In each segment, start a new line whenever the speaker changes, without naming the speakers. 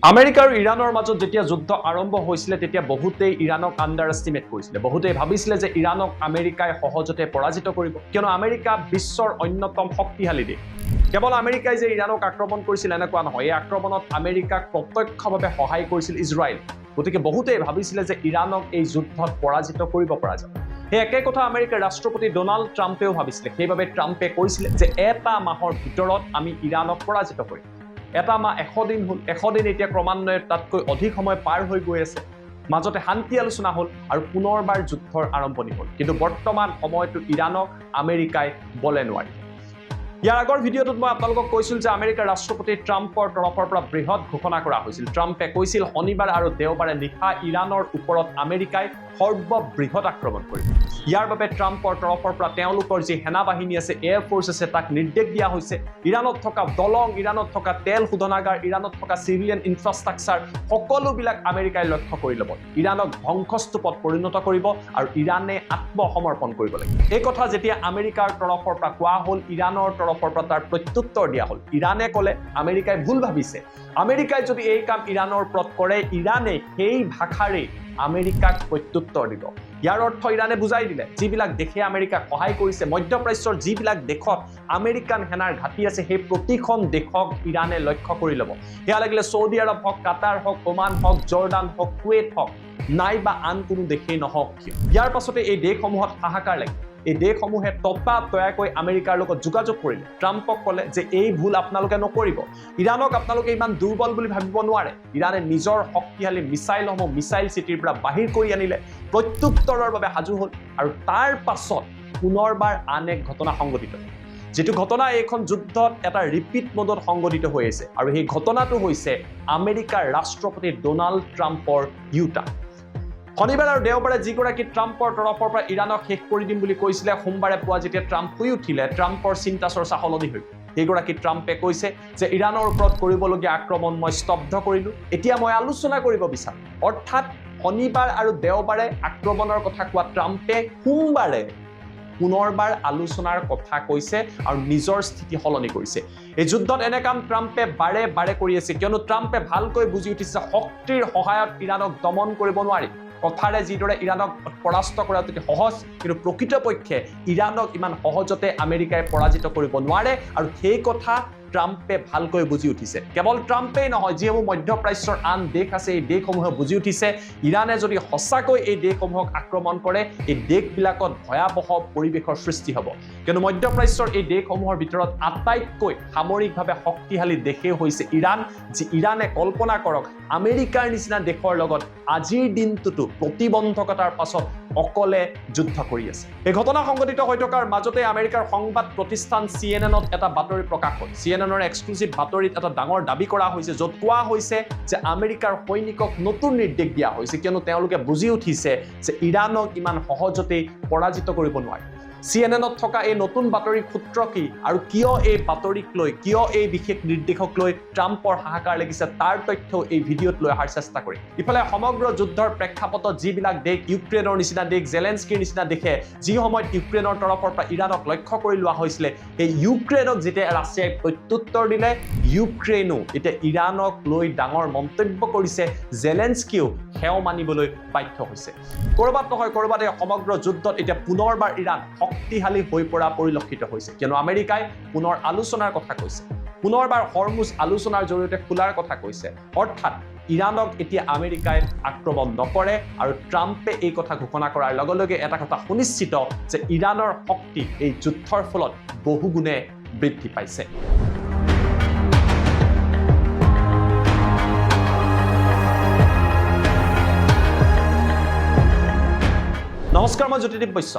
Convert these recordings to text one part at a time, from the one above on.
America আৰু ইৰাণৰ মাজত যেতিয়া যুদ্ধ আৰম্ভ হৈছিলে তেতিয়া বহুতেই ইৰাণক আণ্ডাৰ এষ্টিমেট কৰিছিলে বহুতেই ভাবিছিলে যে ইৰাণক আমেৰিকাই সহজতে পৰাজিত কৰিব কিয়নো আমেৰিকা বিশ্বৰ অন্যতম শক্তিশালী দেশ কেৱল আমেৰিকাই যে ইৰাণক আক্ৰমণ কৰিছিল এনেকুৱা নহয় এই আক্ৰমণত আমেৰিকাক প্ৰত্যক্ষভাৱে সহায় কৰিছিল ইজৰাইল গতিকে বহুতেই ভাবিছিলে যে ইৰাণক এই যুদ্ধত পৰাজিত কৰিব পৰা যাব সেই একে কথা আমেৰিকাৰ ৰাষ্ট্ৰপতি ডোনাল্ড ট্ৰাম্পেও ভাবিছিলে সেইবাবে ট্ৰাম্পে কৈছিলে যে এটা মাহৰ ভিতৰত আমি ইৰাণক পৰাজিত কৰিম এটা মাহ 100 দিন হল 100 দিন এতিয়া ক্ৰমান্বয়ে তাতকৈ অধিক সময় পাৰ হৈ গৈ আছে মাজতে শান্তি আলোচনা হল আৰু পুনৰবাৰ যুদ্ধৰ আৰম্ভণি হল কিন্তু বৰ্তমান সময়টো ইৰাণক আমেৰিকাই বলে নোৱাৰি ইয়াৰ আগৰ ভিডিঅ'টোত মই আপোনালোকক কৈছিল যে আমেৰিকাৰ ৰাষ্ট্ৰপতি ট্ৰাম্পৰ তৰফৰ পৰা বৃহৎ ঘোষণা কৰা হৈছিল ট্ৰাম্পে কৈছিল শনিবাৰ আৰু দেওবাৰে নিশা ইৰাণৰ ওপৰত আমেৰিকাই সৰ্ববৃহৎ আক্ৰমণ কৰিব ইয়াৰ বাবে ট্ৰাম্পৰ তৰফৰ পৰা তেওঁলোকৰ যি সেনা বাহিনী আছে এয়াৰ ফোৰ্স আছে তাক নিৰ্দেশ দিয়া হৈছে ইৰাণত থকা দলং ইৰাণত থকা তেল শোধনাগাৰ ইৰাণত থকা সিভিলিয়ান ইনফ্ৰাষ্ট্ৰাকচাৰ সকলোবিলাক আমেৰিকাই লক্ষ্য কৰি ল'ব ইৰাণক ধ্বংসস্তূপত পৰিণত কৰিব আৰু ইৰাণে আত্মসমৰ্পণ কৰিব লাগিব এই কথা যেতিয়া আমেৰিকাৰ তৰফৰ পৰা কোৱা হ'ল ইৰাণৰ তৰফৰ পৰা তাৰ প্ৰত্যুত্তৰ দিয়া হ'ল ইৰাণে ক'লে আমেৰিকাই ভুল ভাবিছে আমেৰিকাই যদি এই কাম ইৰাণৰ ওপৰত কৰে ইৰাণে সেই ভাষাৰে আমেৰিকাক প্ৰত্যুত্তৰ দিব ইয়াৰ অৰ্থ ইৰাণে বুজাই দিলে যিবিলাক দেশে আমেৰিকাক সহায় কৰিছে মধ্যপ্ৰাচ্যৰ যিবিলাক দেশত আমেৰিকান সেনাৰ ঘাটি আছে সেই প্ৰতিখন দেশক ইৰাণে লক্ষ্য কৰি ল'ব সেয়া লাগিলে সৌদি আৰব হওক কাটাৰ হওক ওমান হওক জৰ্ডান হওক কুৱেইট হওক নাইবা আন কোনো দেশেই নহওক ইয়াৰ পাছতে এই দেশসমূহত হাহাকাৰ লাগে এই দেশসমূহে ততাতৈয়াকৈ আমেৰিকাৰ লগত যোগাযোগ কৰিলে ট্ৰাম্পক ক'লে যে এই ভুল আপোনালোকে নকৰিব ইৰাণক আপোনালোকে ইমান দুৰ্বল বুলি ভাবিব নোৱাৰে ইৰাণে নিজৰ শক্তিশালী মিছাইলসমূহ মিছাইল চিটিৰ পৰা বাহিৰ কৰি আনিলে প্ৰত্যুত্তৰৰ বাবে সাজু হ'ল আৰু তাৰ পাছত পুনৰবাৰ আন এক ঘটনা সংঘটিত হ'ল যেটো ঘটনা এইখন যুদ্ধত এটা ৰিপিট মোডত সংঘটিত হৈ আছে আৰু সেই ঘটনাটো হৈছে আমেৰিকাৰ ৰাষ্ট্ৰপতি ডোনাল্ড ট্ৰাম্পৰ ইউটা শনিবাৰ আৰু দেওবাৰে যিগৰাকী ট্ৰাম্পৰ তৰফৰ পৰা ইৰাণক শেষ কৰি দিম বুলি কৈছিলে সোমবাৰে পুৱা যেতিয়া ট্ৰাম্প শুই উঠিলে ট্ৰাম্পৰ চিন্তা চৰ্চা সলনি হৈ সেইগৰাকী ট্ৰাম্পে কৈছে যে ইৰাণৰ ওপৰত কৰিবলগীয়া আক্ৰমণ মই স্তব্ধ কৰিলো এতিয়া মই আলোচনা কৰিব বিচাৰো অৰ্থাৎ শনিবাৰ আৰু দেওবাৰে আক্ৰমণৰ কথা কোৱা ট্ৰাম্পে সোমবাৰে পুনৰবাৰ আলোচনাৰ কথা কৈছে আৰু নিজৰ স্থিতি সলনি কৰিছে এই যুদ্ধত এনে কাম ট্ৰাম্পে বাৰে বাৰে কৰি আছে কিয়নো ট্ৰাম্পে ভালকৈ বুজি উঠিছে শক্তিৰ সহায়ত ইৰাণক দমন কৰিব নোৱাৰি কথাৰে যিদৰে ইৰাণক পৰাস্ত কৰা অতি সহজ কিন্তু প্ৰকৃতপক্ষে ইৰাণক ইমান সহজতে আমেৰিকাই পৰাজিত কৰিব নোৱাৰে আৰু সেই কথা ট্ৰাম্পে ভালকৈ বুজি উঠিছে কেৱল ট্ৰাম্পেই নহয় যিসমূহ মধ্যপ্ৰাচ্যৰ আন দেশ আছে এই দেশসমূহে বুজি উঠিছে ইৰাণে যদি সঁচাকৈ এই দেশসমূহক আক্ৰমণ কৰে এই দেশবিলাকত ভয়াৱহ পৰিৱেশৰ সৃষ্টি হ'ব কিন্তু মধ্যপ্ৰাচ্যৰ এই দেশসমূহৰ ভিতৰত আটাইতকৈ সামৰিকভাৱে শক্তিশালী দেশে হৈছে ইৰাণ যি ইৰাণে কল্পনা কৰক আমেৰিকাৰ নিচিনা দেশৰ লগত আজিৰ দিনটোতো প্ৰতিবন্ধকতাৰ পাছত অকলে যুদ্ধ কৰি আছে এই ঘটনা সংঘটিত হৈ থকাৰ মাজতে আমেৰিকাৰ সংবাদ প্ৰতিষ্ঠান CNN-ত এটা বাতৰি প্ৰকাশ হ'ল CNN-ৰ এক্সক্লুসিভ বাতৰিত এটা ডাঙৰ দাবী কৰা হৈছে য'ত কোৱা হৈছে যে আমেৰিকাৰ সৈনিকক নতুন নিৰ্দেশ দিয়া হৈছে কিয়নো তেওঁলোকে বুজি উঠিছে যে ইৰাণক ইমান সহজতে পৰাজিত কৰিব নোৱাৰে CNN-ত থকা এই নতুন বাতৰিৰ সূত্ৰ কি আৰু কিয় এই বাতৰিক লৈ কিয় এই বিশেষ নিৰ্দেশক লৈ ট্ৰাম্পৰ হাহাকাৰ লাগিছে তাৰ তথ্য এই ভিডিঅ'ত লৈ অহাৰ চেষ্টা কৰিম ইফালে সমগ্ৰ যুদ্ধৰ প্ৰেক্ষাপটত যিবিলাক দেশ ইউক্ৰেইনৰ নিচিনা দেশ জেলেন্সকিৰ নিচিনা দেশে যি সময়ত ইউক্ৰেইনৰ তৰফৰ পৰা ইৰাণক লক্ষ্য কৰি লোৱা হৈছিলে এই ইউক্ৰেইনক যেতিয়া ৰাছিয়াই প্ৰত্যুত্তৰ দিলে ইউক্ৰেইনো এতিয়া ইৰাণক লৈ ডাঙৰ মন্তব্য কৰিছে জেলেন্সকিও সেও মানিবলৈ বাধ্য হৈছে কৰবাত নহয় কৰবাত এই সমগ্ৰ যুদ্ধত এতিয়া পুনৰবাৰ ইৰাণ শক্তিশালী হৈ পৰা পৰিলক্ষিত হৈছে কিয়নো আমেৰিকাই পুনৰ আলোচনাৰ কথা কৈছে পুনৰবাৰ হৰমুজ আলোচনাৰ জৰিয়তে খোলাৰ কথা কৈছে অৰ্থাৎ ইৰাণক এতিয়া আমেৰিকাই আক্ৰমণ নকৰে আৰু ট্ৰাম্পে এই কথা ঘোষণা কৰাৰ লগে লগে এটা কথা সুনিশ্চিত যে ইৰাণৰ শক্তি এই যুদ্ধৰ ফলত বহুগুণে বৃদ্ধি পাইছে নমস্কাৰ মই জ্যোতিদীপ বৈশ্য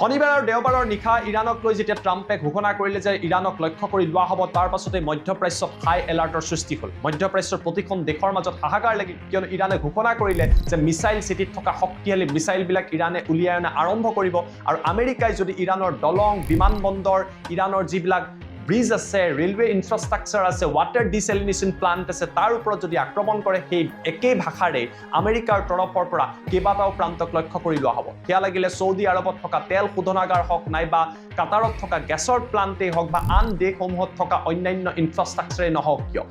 শনিবাৰ আৰু দেওবাৰৰ নিশা ইৰাণক লৈ যেতিয়া ট্ৰাম্পে ঘোষণা কৰিলে যে ইৰাণক লক্ষ্য কৰি লোৱা হ'ব তাৰ পাছতে মধ্যপ্ৰাচ্যত হাই এলাৰ্টৰ সৃষ্টি হ'ল মধ্যপ্ৰাচ্যৰ প্ৰতিখন দেশৰ মাজত হাহাকাৰ লাগিল কিয়নো ইৰাণে ঘোষণা কৰিলে যে মিছাইল চিটিত থকা শক্তিশালী মিছাইলবিলাক ইৰাণে উলিয়াই অনা আৰম্ভ কৰিব আৰু আমেৰিকাই যদি ইৰাণৰ দলং বিমানবন্দৰ ইৰাণৰ যিবিলাক ব্ৰিজ আছে ৰেলৱে ইনফ্ৰাষ্ট্ৰাকচাৰ আছে ওয়াটাৰ ডিসেলিনেশন প্লান্ট আছে তাৰ ওপৰত যদি আক্ৰমণ কৰে সেই একেই ভাষাৰে আমেৰিকাৰ তৰফৰ পৰা কেইবাটাও প্ৰান্তক লক্ষ্য কৰি লোৱা হ'ব সেয়া লাগিলে সৌদি আৰবত থকা তেল শোধনাগাৰ হওক নাইবা কাটাৰত থকা গেছৰ প্লান্টেই হওক বা আন দেশসমূহত থকা অন্যান্য ইনফ্ৰাষ্ট্ৰাকচাৰে নহওক কিয়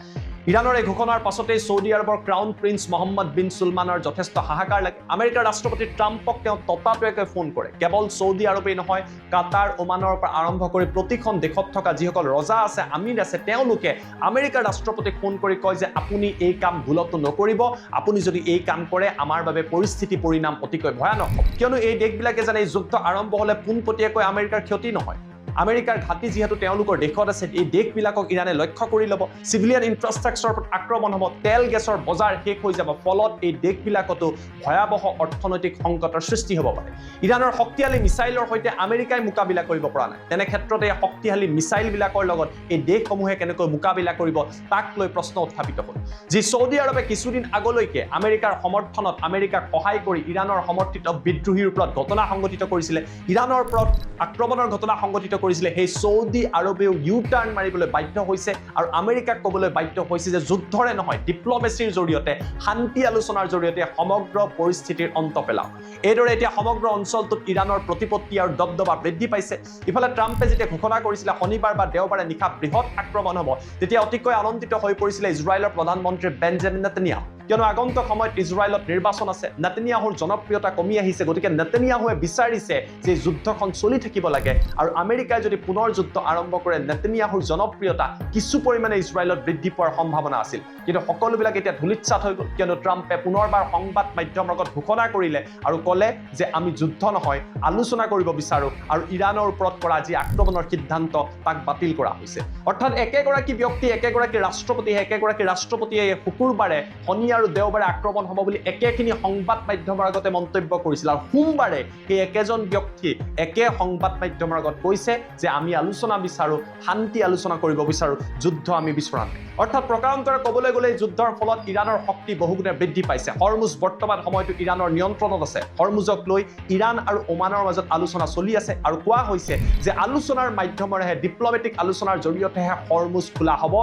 ইৰাণৰ এই ঘোষণাৰ পাছতেই ছৌদি আৰবৰ ক্ৰাউন প্ৰিন্স মহম্মদ বিন ছলমানৰ যথেষ্ট হাহাকাৰ লাগে আমেৰিকাৰ ৰাষ্ট্ৰপতি ট্ৰাম্পক তেওঁ ততাতৈয়াকৈ ফোন কৰে কেৱল ছৌদি আৰবেই নহয় কাটাৰ ওমানৰ পৰা আৰম্ভ কৰি প্ৰতিখন দেশত থকা যিসকল ৰজা আছে আমিৰ আছে তেওঁলোকে আমেৰিকাৰ ৰাষ্ট্ৰপতিক ফোন কৰি কয় যে আপুনি এই কাম ভুলতো নকৰিব আপুনি যদি এই কাম কৰে আমাৰ বাবে পৰিস্থিতি পৰিণাম অতিকৈ ভয়ানক হ'ব কিয়নো এই দেশবিলাকে জানে এই যুদ্ধ আৰম্ভ হ'লে পোনপটীয়াকৈ আমেৰিকাৰ ক্ষতি নহয় আমেৰিকাৰ ঘাটি যেহেতু তেওঁলোকৰ দেশত আছে এই দেশবিলাকক ইৰাণে লক্ষ্য কৰি ল'ব সিভিলিয়ান ইনফ্ৰাষ্ট্ৰাকচাৰৰ ওপৰত আক্ৰমণ হ'ব তেল গেছৰ বজাৰ শেষ হৈ যাব ফলত এই দেশবিলাকতো ভয়াৱহ অৰ্থনৈতিক সংকটৰ সৃষ্টি হ'ব পাৰে ইৰাণৰ শক্তিশালী মিছাইলৰ সৈতে আমেৰিকাই মোকাবিলা কৰিব পৰা নাই তেনে ক্ষেত্ৰত এই শক্তিশালী মিছাইলবিলাকৰ লগত এই দেশসমূহে কেনেকৈ মোকাবিলা কৰিব তাক লৈ প্ৰশ্ন উত্থাপিত হ'ল যি ছৌদি আৰবে কিছুদিন আগলৈকে আমেৰিকাৰ সমৰ্থনত আমেৰিকাক সহায় কৰি ইৰাণৰ সমৰ্থিত বিদ্ৰোহীৰ ওপৰত ঘটনা সংঘটিত কৰিছিলে ইৰাণৰ ওপৰত আক্ৰমণৰ ঘটনা সংঘটিত কৰিছিলে সেই ছৌদি আৰবেও ইউ টাৰ্ণ মাৰিবলৈ বাধ্য হৈছে আৰু আমেৰিকাক ক'বলৈ বাধ্য হৈছে যে যুদ্ধৰে নহয় ডিপ্ল'মেচিৰ জৰিয়তে শান্তি আলোচনাৰ জৰিয়তে সমগ্ৰ পৰিস্থিতিৰ অন্ত পেলাওক এইদৰে এতিয়া সমগ্ৰ অঞ্চলটোত ইৰাণৰ প্ৰতিপত্তি আৰু দবদবা বৃদ্ধি পাইছে ইফালে ট্ৰাম্পে যেতিয়া ঘোষণা কৰিছিলে শনিবাৰ বা দেওবাৰে নিশা বৃহৎ আক্ৰমণ হ'ব তেতিয়া অতিকৈ আনন্দিত হৈ পৰিছিলে ইজৰাইলৰ প্ৰধানমন্ত্ৰী বেঞ্জামিন নেতানিয়াহু কিয়নো আগন্তুক সময়ত ইজৰাইলত নিৰ্বাচন আছে নেতানিয়াহুৰ জনপ্ৰিয়তা কমি আহিছে গতিকে নেতানিয়াহুৱে বিচাৰিছে যে যুদ্ধখন চলি থাকিব লাগে আৰু আমেৰিকাই যদি পুনৰ যুদ্ধ আৰম্ভ কৰে নেতানিয়াহুৰ জনপ্ৰিয়তা কিছু পৰিমাণে ইজৰাইলত বৃদ্ধি পোৱাৰ সম্ভাৱনা আছিল কিন্তু সকলোবিলাক এতিয়া ধূলিতচাত হৈ গ'ল কিয়নো ট্ৰাম্পে পুনৰবাৰ সংবাদ মাধ্যমৰ আগত ঘোষণা কৰিলে আৰু ক'লে যে আমি যুদ্ধ নহয় আলোচনা কৰিব বিচাৰো আৰু ইৰাণৰ ওপৰত কৰা যি আক্ৰমণৰ সিদ্ধান্ত তাক বাতিল কৰা হৈছে অৰ্থাৎ একেগৰাকী ব্যক্তি একেগৰাকী ৰাষ্ট্ৰপতিয়ে শুকুৰবাৰে শনি আৰু দেওবাৰে আক্ৰমণ হ'ব বুলি একেখিনি সংবাদ মাধ্যমৰ আগতে মন্তব্য কৰিছিল আৰু সোমবাৰে সেই একেজন ব্যক্তি একে সংবাদ মাধ্যমৰ আগত কৈছে যে আমি আলোচনা বিচাৰো শান্তি আলোচনা কৰিব বিচাৰো যুদ্ধ আমি বিচৰা নাই অৰ্থাৎ প্ৰকাৰান্তৰে ক'বলৈ গ'লে যুদ্ধৰ ফলত ইৰাণৰ শক্তি বহুগুণে বৃদ্ধি পাইছে হৰমুজ বৰ্তমান সময়তো ইৰাণৰ নিয়ন্ত্ৰণত আছে হৰমুজক লৈ ইৰাণ আৰু ওমানৰ মাজত আলোচনা চলি আছে আৰু কোৱা হৈছে যে আলোচনাৰ মাধ্যমেৰেহে ডিপ্ল'মেটিক আলোচনাৰ জৰিয়তেহে হৰমুজ খোলা হ'ব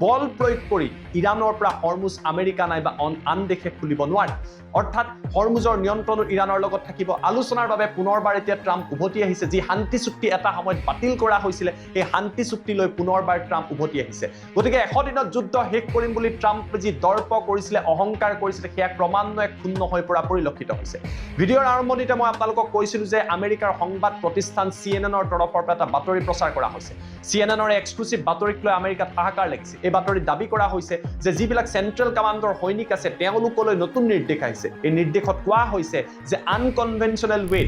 বল প্ৰয়োগ কৰি ইৰাণৰ পৰা হৰমুজ আমেৰিকা নাইবা আন দেশে খুলিব নোৱাৰে অৰ্থাৎ হৰমুজৰ নিয়ন্ত্ৰণ ইৰাণৰ লগত থাকিব আলোচনাৰ বাবে পুনৰবাৰ এতিয়া ট্ৰাম্প উভতি আহিছে যি শান্তি চুক্তি এটা সময়ত বাতিল কৰা হৈছিলে এই শান্তি চুক্তি লৈ পুনৰবাৰ ট্ৰাম্প উভতি আহিছে গতিকে 100 দিনত যুদ্ধ শেষ কৰিম বুলি ট্ৰাম্পে যি দৰ্প কৰিছিলে অহংকাৰ কৰিছিলে সেয়া ক্ৰমান্বয়ে ক্ষুণ্ণ হৈ পৰা পৰিলক্ষিত হৈছে ভিডিঅ'ৰ আৰম্ভণিতে মই আপোনালোকক কৈছিলো যে আমেৰিকাৰ সংবাদ প্ৰতিষ্ঠান CNN-ৰ তৰফৰ পৰা এটা বাতৰি প্ৰচাৰ কৰা হৈছে CNN-ৰ এক্সক্লুসিভ বাতৰিক লৈ আমেৰিকাত হাহাকাৰ লাগিছে এই বাতৰিত দাবী কৰা হৈছে যে যিবিলাক চেন্ট্ৰেল কমাণ্ডৰ সৈনিক আছে তেওঁলোকলৈ নতুন নিৰ্দেশ আহিছে এই নিৰ্দেশত কোৱা হৈছে যে আনকনভেনচনেল ৱে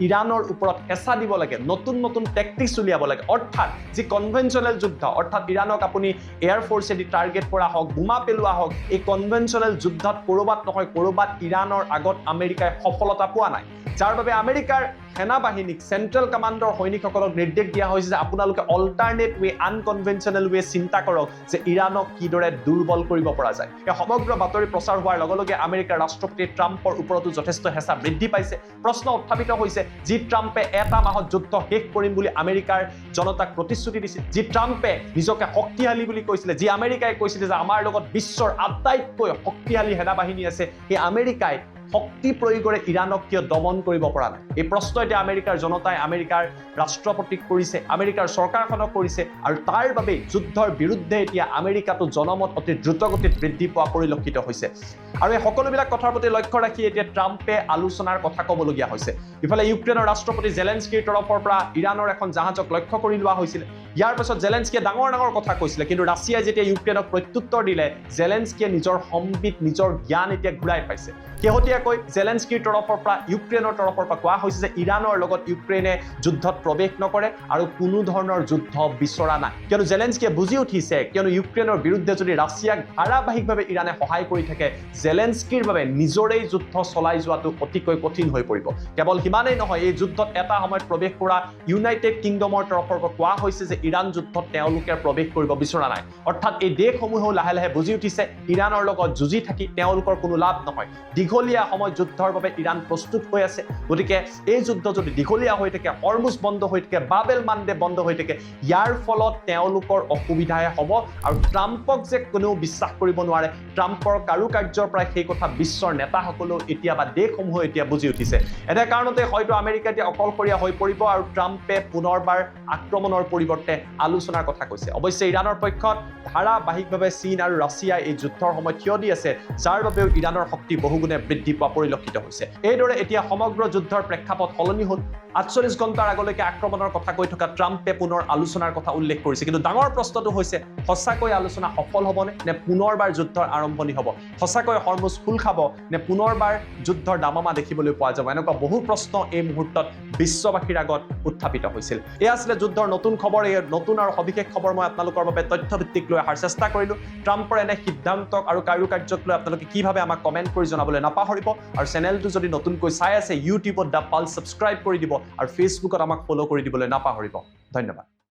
ইৰাণৰ ওপৰত হেঁচা দিব লাগে নতুন নতুন টেকটিক্স উলিয়াব লাগে অৰ্থাৎ যি কনভেনচনেল যুদ্ধ অৰ্থাৎ ইৰাণক আপুনি এয়াৰ ফ'ৰ্চেদি টাৰ্গেট কৰা হওক বোমা পেলোৱা হওক এই কনভেনচনেল যুদ্ধত ক'ৰবাত নহয় ক'ৰবাত ইৰাণৰ আগত আমেৰিকাই সফলতা পোৱা নাই যাৰ বাবে আমেৰিকাৰ সেনাবাহিনীক চেন্ট্ৰেল কমাণ্ডৰ সৈনিকসকলক নিৰ্দেশ দিয়া হৈছে যে আপোনালোকে অল্টাৰনেট ৱে আনকনভেনচনেল ৱে চিন্তা কৰক যে ইৰাণক কিদৰে দুৰ্বল কৰিব পৰা যায় এই সমগ্ৰ বাতৰি প্ৰচাৰ হোৱাৰ লগে লগে আমেৰিকাৰ ৰাষ্ট্ৰপতি ট্ৰাম্পৰ ওপৰতো যথেষ্ট হেঁচা বৃদ্ধি পাইছে প্ৰশ্ন উত্থাপিত হৈছে যি ট্ৰাম্পে এটা মাহত যুদ্ধ শেষ কৰিম বুলি আমেৰিকাৰ জনতাক প্ৰতিশ্ৰুতি দিছিল যি ট্ৰাম্পে নিজকে শক্তিশালী বুলি কৈছিলে যি আমেৰিকাই কৈছিলে যে আমাৰ লগত বিশ্বৰ আটাইতকৈ শক্তিশালী সেনাবাহিনী আছে সেই আমেৰিকাই শক্তি প্ৰয়োগৰে ইৰাণক কিয় দমন কৰিব পৰা নাই এই প্ৰশ্ন এতিয়া আমেৰিকাৰ জনতাই আমেৰিকাৰ ৰাষ্ট্ৰপতিক কৰিছে আমেৰিকাৰ চৰকাৰখনক কৰিছে আৰু তাৰ বাবে যুদ্ধৰ বিৰুদ্ধে এতিয়া আমেৰিকাটো জনমত অতি দ্ৰুতগতিত বৃদ্ধি পোৱা পৰিলক্ষিত হৈছে আৰু এই সকলোবিলাক কথাৰ প্ৰতি লক্ষ্য ৰাখি এতিয়া ট্ৰাম্পে আলোচনাৰ কথা ক'বলগীয়া হৈছে ইফালে ইউক্ৰেইনৰ ৰাষ্ট্ৰপতি জেলেনস্কিৰ তৰফৰ পৰা ইৰাণৰ এখন জাহাজক লক্ষ্য কৰি লোৱা হৈছিল ইয়াৰ পাছত জেলেনস্কিয়ে ডাঙৰ কথা কৈছিলে কিন্তু ৰাছিয়াই যেতিয়া ইউক্ৰেইনক প্ৰত্যুত্তৰ দিলে জেলেনস্কিয়ে নিজৰ সম্বিত নিজৰ জ্ঞান এতিয়া ঘূৰাই পাইছে শেহতীয়াকৈ জেলেনস্কিৰ তৰফৰ পৰা ইউক্ৰেইনৰ তৰফৰ পৰা কোৱা হৈছে যে ইৰাণৰ লগত ইউক্ৰেইনে যুদ্ধত প্ৰৱেশ নকৰে আৰু কোনো ধৰণৰ যুদ্ধ বিচৰা নাই কিয়নো জেলেনস্কিয়ে বুজি উঠিছে কিয়নো ইউক্ৰেইনৰ বিৰুদ্ধে যদি ৰাছিয়াক ধাৰাবাহিকভাৱে ইৰাণে সহায় কৰি থাকে জেলেনস্কিৰ বাবে নিজৰেই যুদ্ধ চলাই যোৱাটো অতিকৈ কঠিন হৈ পৰিব কেৱল সিমানেই নহয় এই যুদ্ধত এটা সময়ত প্ৰৱেশ কৰা ইউনাইটেড কিংডমৰ তৰফৰ পৰা কোৱা হৈছে যে ইৰাণ যুদ্ধত তেওঁলোকে প্ৰৱেশ কৰিব বিচৰা নাই অৰ্থাৎ এই দেশসমূহেও লাহে লাহে বুজি উঠিছে ইৰাণৰ লগত যুঁজি থাকি তেওঁলোকৰ কোনো লাভ নহয় দীঘলীয়া সময়ত যুদ্ধৰ বাবে ইৰাণ প্ৰস্তুত হৈ আছে গতিকে এই যুদ্ধ যদি দীঘলীয়া হৈ থাকে হৰমুজ বন্ধ হৈ থাকে বাবেল মানডে বন্ধ হৈ থাকে ইয়াৰ ফলত তেওঁলোকৰ অসুবিধাহে হ'ব আৰু ট্ৰাম্পক যে কোনেও বিশ্বাস কৰিব নোৱাৰে ট্ৰাম্পৰ কাৰুকাৰ্যৰ পৰা সেই কথা বিশ্বৰ নেতাসকলেও এতিয়া বা দেশসমূহ এতিয়া বুজি উঠিছে এনে কাৰণতে হয়তো আমেৰিকা এতিয়া অকলশৰীয়া হৈ পৰিব আৰু ট্ৰাম্পে পুনৰবাৰ আক্ৰমণৰ পৰিৱৰ্তে আলোচনাৰ কথা কৈছে অৱশ্যে ইৰাণৰ পক্ষত ধাৰাবাহিকভাৱে চীন আৰু ৰাছিয়া এই যুদ্ধৰ সময়ত থিয় দি আছে যাৰ বাবেও ইৰাণৰ শক্তি বহুগুণে বৃদ্ধি পোৱা পৰিলক্ষিত হৈছে এইদৰে এতিয়া সমগ্ৰ যুদ্ধৰ প্ৰেক্ষাপট সলনি হ'ল ৪৮ ঘণ্টাৰ আগলৈকে আক্ৰমণৰ কথা কৈ থকা ট্ৰাম্পে পুনৰ আলোচনাৰ কথা উল্লেখ কৰিছে কিন্তু ডাঙৰ প্ৰশ্নটো হৈছে সঁচাকৈ আলোচনা সফল হ'বনে নে পুনৰবাৰ যুদ্ধৰ আৰম্ভণি হ'ব সঁচাকৈ হৰমুজ খোল খাব নে পুনৰবাৰ যুদ্ধৰ দামামা দেখিবলৈ পোৱা যাব এনেকুৱা বহু প্ৰশ্ন এই মুহূৰ্তত বিশ্ববাসীৰ আগত উত্থাপিত হৈছিল এয়া আছিলে যুদ্ধৰ নতুন খবৰ এই নতুন আৰু সবিশেষ খবৰ মই আপোনালোকৰ বাবে তথ্যভিত্তিক লৈ অহাৰ চেষ্টা কৰিলোঁ ট্ৰাম্পৰ এনে সিদ্ধান্তক আৰু কাৰ্যক লৈ আপোনালোকে কিভাৱে আমাক কমেণ্ট কৰি জনাবলৈ নাপাহৰিব আৰু চেনেলটো যদি নতুনকৈ চাই আছে ইউটিউবত দ্য পালছ ছাবস্ক্ৰাইব কৰি দিব আৰু ফেচবুকত আমাক ফ'ল' কৰি দিবলৈ নাপাহৰিব ধন্যবাদ